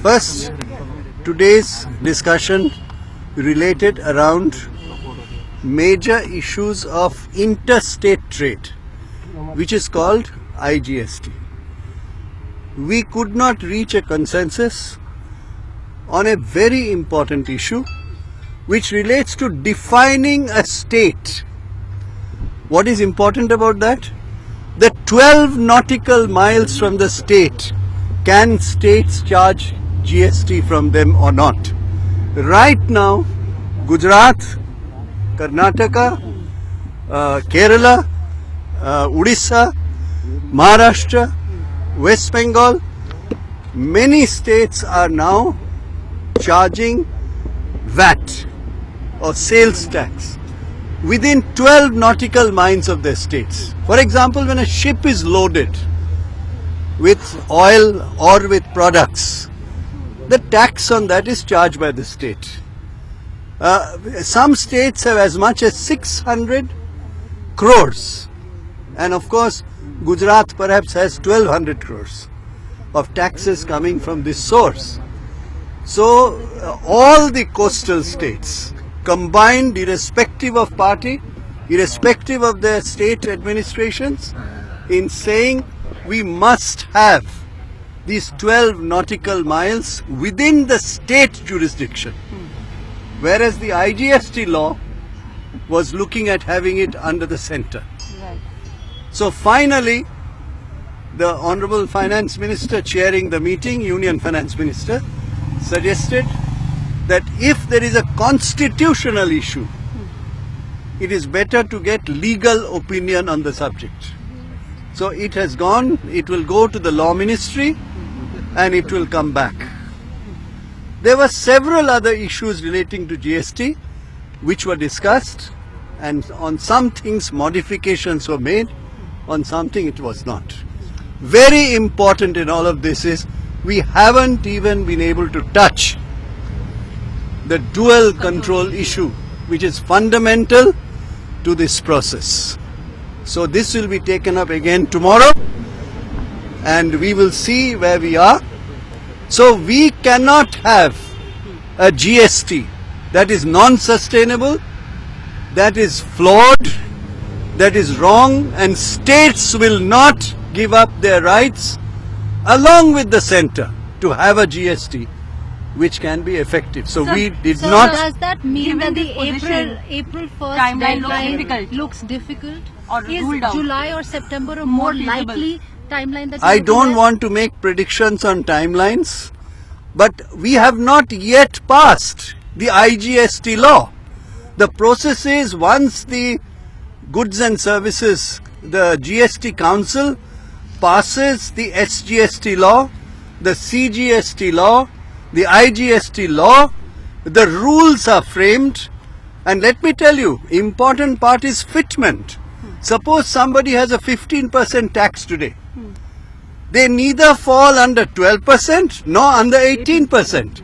First, today's discussion related around major issues of interstate trade, which is called IGST. We could not reach a consensus on a very important issue which relates to defining a state. What is important about that? The 12 nautical miles from the state, can states charge GST from them or not? Right now, Gujarat, Karnataka, Kerala, Odisha, Maharashtra, West Bengal, many states are now charging VAT or sales tax within 12 nautical miles of their states. For example, when a ship is loaded with oil or with products, the tax on that is charged by the state. Some states have as much as 600 crores, and of course Gujarat perhaps has 1200 crores of taxes coming from this source. So all the coastal states combined, irrespective of party, irrespective of their state administrations, in saying we must have these 12 nautical miles within the state jurisdiction, whereas the IGST law was looking at having it under the center. Right. So finally, the Honorable Finance Minister chairing the meeting, Union Finance Minister, suggested that if there is a constitutional issue, it is better to get legal opinion on the subject. So it has gone, it will go to the Law Ministry and it will come back. There were several other issues relating to GST which were discussed, and on some things modifications were made, on something it was not. Very important in all of this is we haven't even been able to touch the dual control issue, which is fundamental to this process. So this will be taken up again tomorrow and we will see where we are. So we cannot have a GST that is non-sustainable, that is flawed, that is wrong, and states will not give up their rights along with the centre to have a GST which can be effective. So we did not. Does that mean that the April 1st timeline looks difficult? Or is July or September a more likely timeline that I don't want to make predictions on timelines, but we have not yet passed the IGST law. The process is, once the Goods and Services, the GST Council passes the SGST law, the CGST law, the IGST law, the rules are framed, and let me tell you, important part is fitment. Suppose somebody has a 15% tax today. They neither fall under 12% nor under 18%.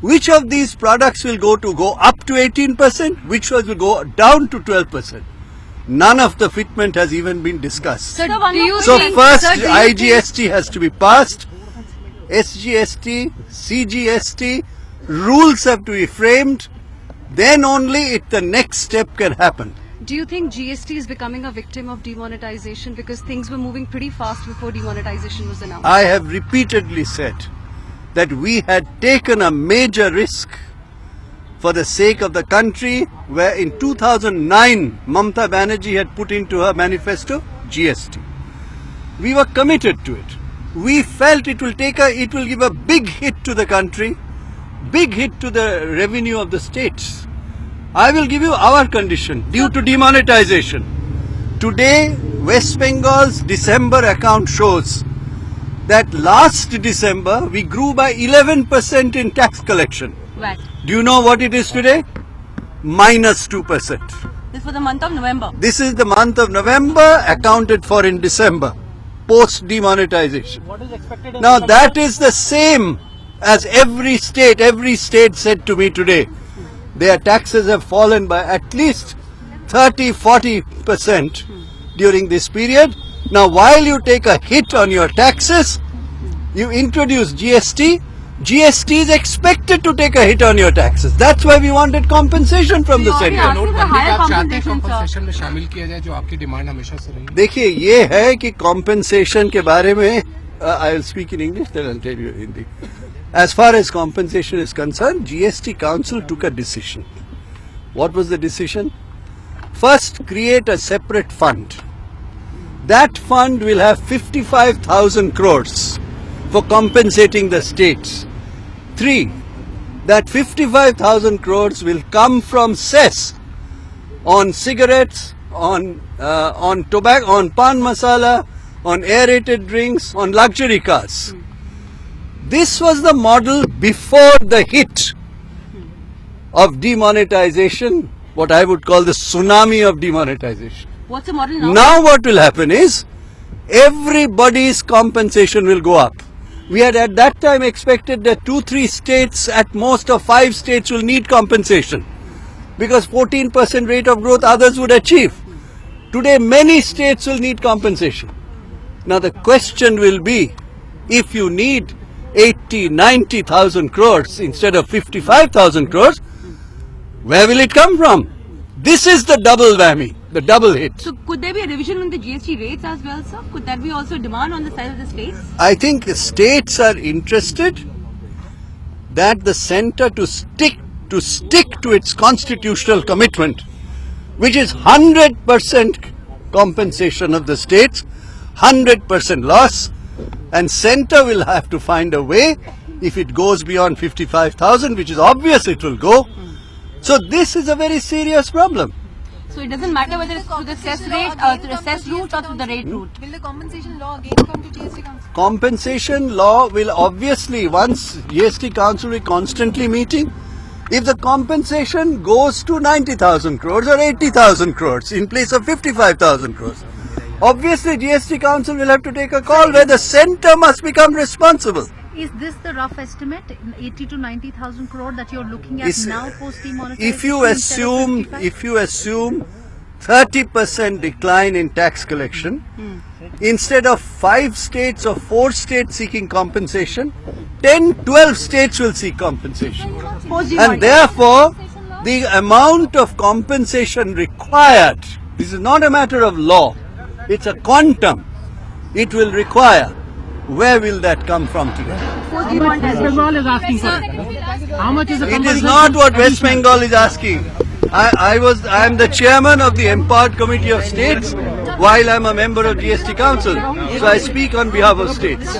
Which of these products will go up to 18%? Which ones will go down to 12%? None of the fitment has even been discussed. So first IGST has to be passed, SGST, CGST, rules have to be framed, then only the next step can happen. Do you think GST is becoming a victim of demonetization because things were moving pretty fast before demonetization was announced? I have repeatedly said that we had taken a major risk for the sake of the country, where in 2009 Mamata Banerjee had put into her manifesto GST. We were committed to it. We felt it will give a big hit to the country, big hit to the revenue of the states. I will give you our condition due to demonetization. Today, West Bengal's December account shows that last December we grew by 11% in tax collection. Right. Do you know what it is today? -2%. This is for the month of November. This is the month of November, accounted for in December, post demonetization. What is expected? Now that is the same as every state. Every state said to me today, their taxes have fallen by at least 30-40% during this period. Now while you take a hit on your taxes, you introduce GST, GST is expected to take a hit on your taxes. That's why we wanted compensation from the center. नोटबंदी का आप चाहते हैं compensation में शामिल किया जाए जो आपकी डिमांड हमेशा से रही है? देखिए ये है कि compensation के बारे में I will speak in English, then I'll tell you in Hindi. As far as compensation is concerned, GST Council took a decision. What was the decision? First, create a separate fund. That fund will have 55,000 crores for compensating the states. 3. That 55,000 crores will come from cess on cigarettes, on tobacco, on pan masala, on aerated drinks, on luxury cars. This was the model before the hit of demonetization, what I would call the tsunami of demonetization. What's the model now? Now what will happen is everybody's compensation will go up. We had at that time expected that 2-3 states, at most of 5 states will need compensation because 14% rate of growth others would achieve. Today many states will need compensation. Now the question will be, if you need 80-90,000 crores instead of 55,000 crores, where will it come from? This is the double whammy, the double hit. So could there be a revision in the GST rates as well, sir? Could that be also a demand on the side of the states? I think states are interested that the centre to stick to its constitutional commitment, which is 100% compensation of the states, 100% loss, and centre will have to find a way if it goes beyond 55,000, which is obvious it will go. So this is a very serious problem. So it doesn't matter whether it's through the cess rate, through the cess route or through the rate route. Will the compensation law again come to GST Council? Compensation law will obviously, once GST Council will constantly meeting, if the compensation goes to 90,000 crores or 80,000 crores in place of 55,000 crores, obviously GST Council will have to take a call where the centre must become responsible. Is this the rough estimate, 80 to 90,000 crore that you're looking at Is- now post demonetization? If you assume 30% decline in tax collection, instead of 5 states or 4 states seeking compensation, 10-12 states will seek compensation. And therefore, the amount of compensation required, this is not a matter of law, it's a quantum, it will require. Where will that come from today? West Bengal is asking for it. How much is the It compensation? is not what West Bengal is asking. I am the chairman of the Empowered Committee of States while I am a member of GST Council. So I speak on behalf of states.